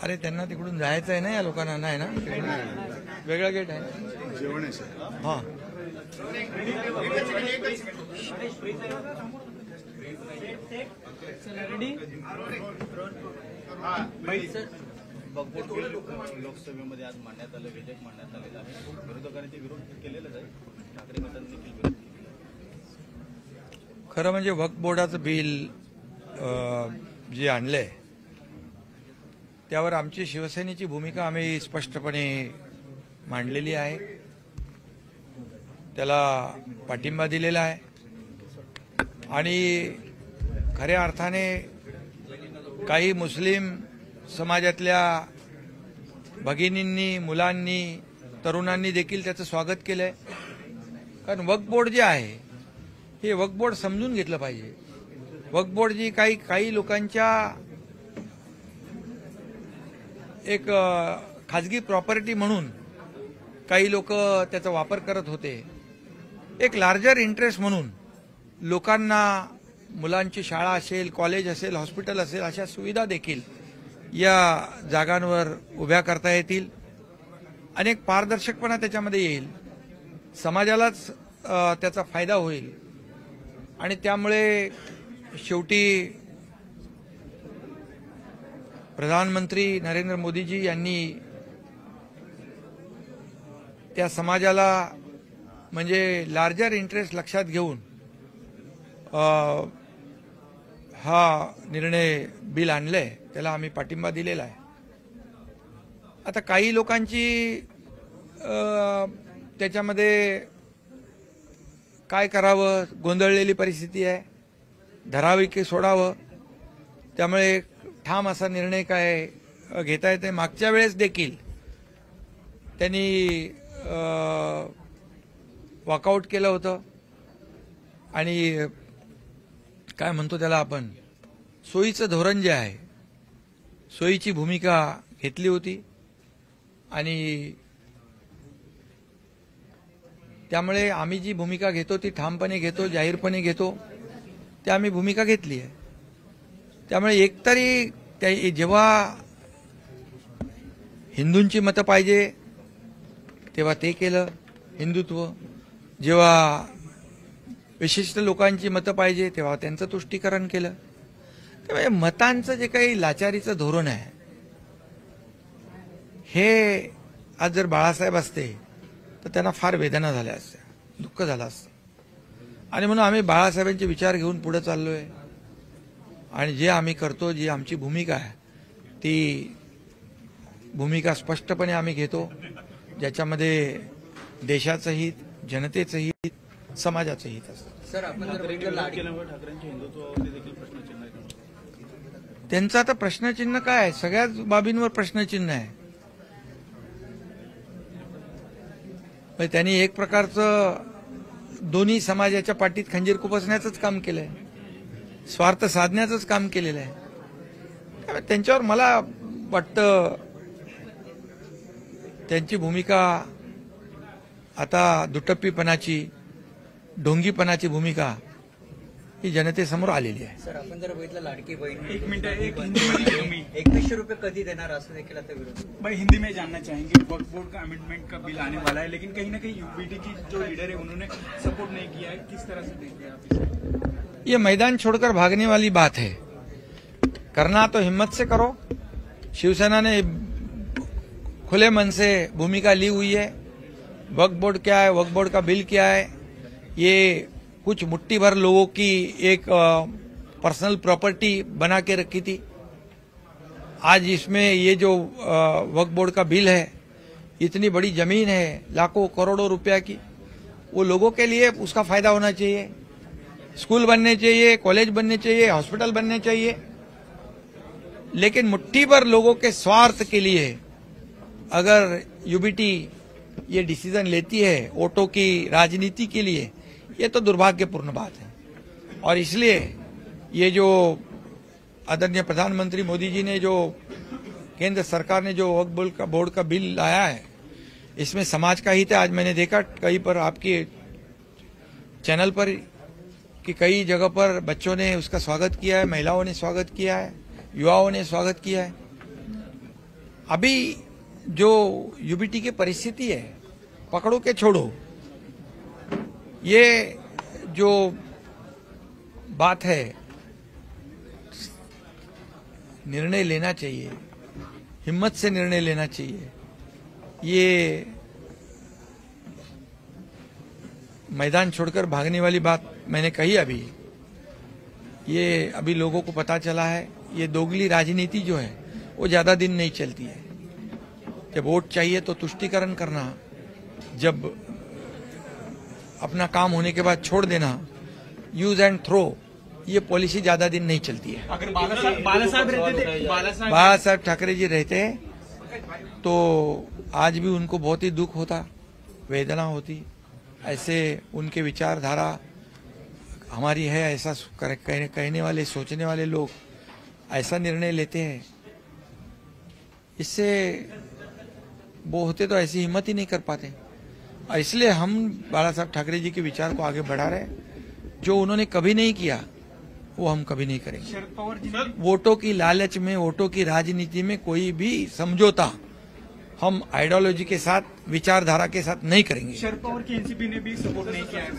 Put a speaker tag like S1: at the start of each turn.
S1: अरे त्यांना तिकडून जायचं आहे ना, या लोकांना नाही ना, वेगळा गेट आहे.
S2: जेवण आहे सर.
S1: हां
S3: लोकसभेमध्ये आज मांडण्यात आलं, विधेयक मांडण्यात आलेलं आहे. विरोधकांनी ते विरोध केलेलाच आहे. ठाकरे गटाने देखील विरोध केला.
S1: खरं म्हणजे वक्फ बोर्डाचं बिल जे आणलंय त्यावर आमची शिवसेनेची भूमिका आम्ही स्पष्टपणे मांडलेली आहे. त्याला पाठिंबा दिलेला आहे आणि खऱ्या अर्थाने काही मुस्लिम समाजातल्या भगिनींनी, मुलांनी, तरुणांनी देखील त्याचं स्वागत केलंय. कारण वक्फ बोर्ड जे आहे हे वक्फ बोर्ड समजून घेतलं पाहिजे. वक्फ बोर्ड जी काही लोकांच्या एक खाजगी प्रॉपर्टी म्हणून काही लोक त्याचा वापर करत होते, एक लार्जर इंटरेस्ट म्हणून लोकांना मुलांची शाळा असेल, कॉलेज असेल, हॉस्पिटल असेल अशा सुविधा देखील या जागांवर उभ्या करता येतील. अनेक पारदर्शकपणा त्याच्यामध्ये येईल, समाजालाच त्याचा फायदा होईल आणि त्यामुळे शेवटी प्रधानमंत्री नरेंद्र मोदीजी यांनी त्या समाजाला म्हणजे लार्जर इंटरेस्ट लक्षात घेऊन हा निर्णय बिल आणलंय, त्याला आम्ही पाठिंबा दिलेला आहे. आता काही लोकांची त्याच्यामध्ये काय करावं, गोंधळलेली परिस्थिती आहे, धरावी की सोडावं, त्यामुळे ठाम असा निर्णय काय घेता येते. मागच्या वेळेस देखील त्यांनी वॉकआउट केलं होतं आणि काय म्हणतो त्याला आपण, सोयीचं धोरण जे आहे, सोयीची भूमिका घेतली होती आणि त्यामुळे आम्ही जी भूमिका घेतो ती ठामपणे घेतो, जाहीरपणे घेतो, ती आम्ही भूमिका घेतली आहे. त्यामुळे एकतरी जेव्हा हिंदूंची मतं पाहिजे तेव्हा ते केलं हिंदुत्व, जेव्हा विशिष्ट लोकांची मतं पाहिजे तेव्हा त्यांचं तुष्टीकरण केलं. त्यामुळे मतांचं जे काही लाचारीचं धोरण आहे हे आज जर बाळासाहेब असते तर त्यांना फार वेदना झाल्या असत्या, दुःख झालं असतं. आणि म्हणून आम्ही बाळासाहेबांचे विचार घेऊन पुढे चाललोय आणि जे आम्ही करतो, जी आमची भूमिका आहे ती भूमिका स्पष्टपणे आम्ही घेतो, ज्याच्यामध्ये देशाचं हित, जनतेचं हित, समाजाचं हित असतं.
S3: सर, आपण जर ठाकरेंच्या हिंदुत्वावरती देखील प्रश्नचिन्ह आहे.
S1: त्यांचं आता प्रश्नचिन्ह काय आहे, सगळ्याच बाबींवर प्रश्नचिन्ह आहे. त्यांनी एक प्रकारचं दोन्ही समाजाच्या पाठीत खंजीर खुपसण्याचंच काम केलंय, स्वार्थ साधण्याचंच काम केलेलं आहे. त्यांच्यावर मला वाटतं त्यांची भूमिका आता दुटप्पीपणाची, ढोंगीपणाची भूमिका ही जनतेसमोर आलेली आहे.
S4: सर, आपण जर बघितलं लाडकी बहीण,
S5: एक मिनट, एक हिंदी में
S4: 2100 रुपये कधी देणार असं देखील आता विरोध.
S5: भाई हिंदी में जानना चाहेंगे, वक्फ बोर्ड का अमेंडमेंट का बिल आने वाला है, लेकिन कहीं ना कहीं यूपीटी की जो लीडर है उन्होंने सपोर्ट नहीं किया है. किस तरह से देखते हैं आप इसे?
S1: ये मैदान छोड़कर भागने वाली बात है. करना तो हिम्मत से करो. शिवसेना ने खुले मन से भूमिका ली हुई है. वक्फ बोर्ड क्या है, वक्फ बोर्ड का बिल क्या है, ये कुछ मुट्ठी भर लोगों की एक पर्सनल प्रॉपर्टी बना के रखी थी. आज इसमें ये जो वक्फ बोर्ड का बिल है, इतनी बड़ी जमीन है, लाखों करोड़ों रुपया की, वो लोगों के लिए उसका फायदा होना चाहिए. स्कूल बनने चाहिए, कॉलेज बनने चाहिए, हॉस्पिटल बनने चाहिए, लेकिन मुट्ठी भर लोगों के स्वार्थ के लिए अगर यूबीटी ये डिसीजन लेती है वोटों की राजनीति के लिए, ये तो दुर्भाग्यपूर्ण बात है. और इसलिए ये जो आदरणीय प्रधानमंत्री मोदी जी ने, जो केंद्र सरकार ने जो वक्फ बोर्ड का बिल लाया है, इसमें समाज का हित है। आज मैंने देखा कहीं पर आपके चैनल पर कि कई जगह पर बच्चों ने उसका स्वागत किया है, महिलाओं ने स्वागत किया है, युवाओं ने स्वागत किया है। अभी जो यूबीटी की परिस्थिति है, पकड़ो के छोड़ो, ये जो बात है निर्णय लेना चाहिए, हिम्मत से निर्णय लेना चाहिए। ये मैदान छोड़कर भागने वाली बात मैंने कही अभी, ये अभी लोगों को पता चला है। ये दोगली राजनीति जो है वो ज्यादा दिन नहीं चलती है। जब वोट चाहिए तो तुष्टीकरण करना, जब अपना काम होने के बाद छोड़ देना, यूज एंड थ्रो, ये पॉलिसी ज्यादा दिन नहीं चलती है।
S5: अगर बाला साहब रहते थे,
S1: बाला साहब ठाकरे जी रहते तो आज भी उनको बहुत ही दुख होता, वेदना होती। ऐसे उनके विचारधारा हमारी है, ऐसा कहने वाले, सोचने वाले लोग ऐसा निर्णय लेते हैं। इससे वो होते तो ऐसी हिम्मत ही नहीं कर पाते। और इसलिए हम बाला साहब ठाकरे जी के विचार को आगे बढ़ा रहे हैं। जो उन्होंने कभी नहीं किया वो हम कभी नहीं करेंगे।
S5: शरद पवार जी
S1: वोटों की लालच में, वोटों की राजनीति में कोई भी समझौता हम आइडियोलॉजी के साथ, विचारधारा के साथ नहीं करेंगे।
S5: शरद पवार की एनसीपी ने भी सपोर्ट नहीं किया है।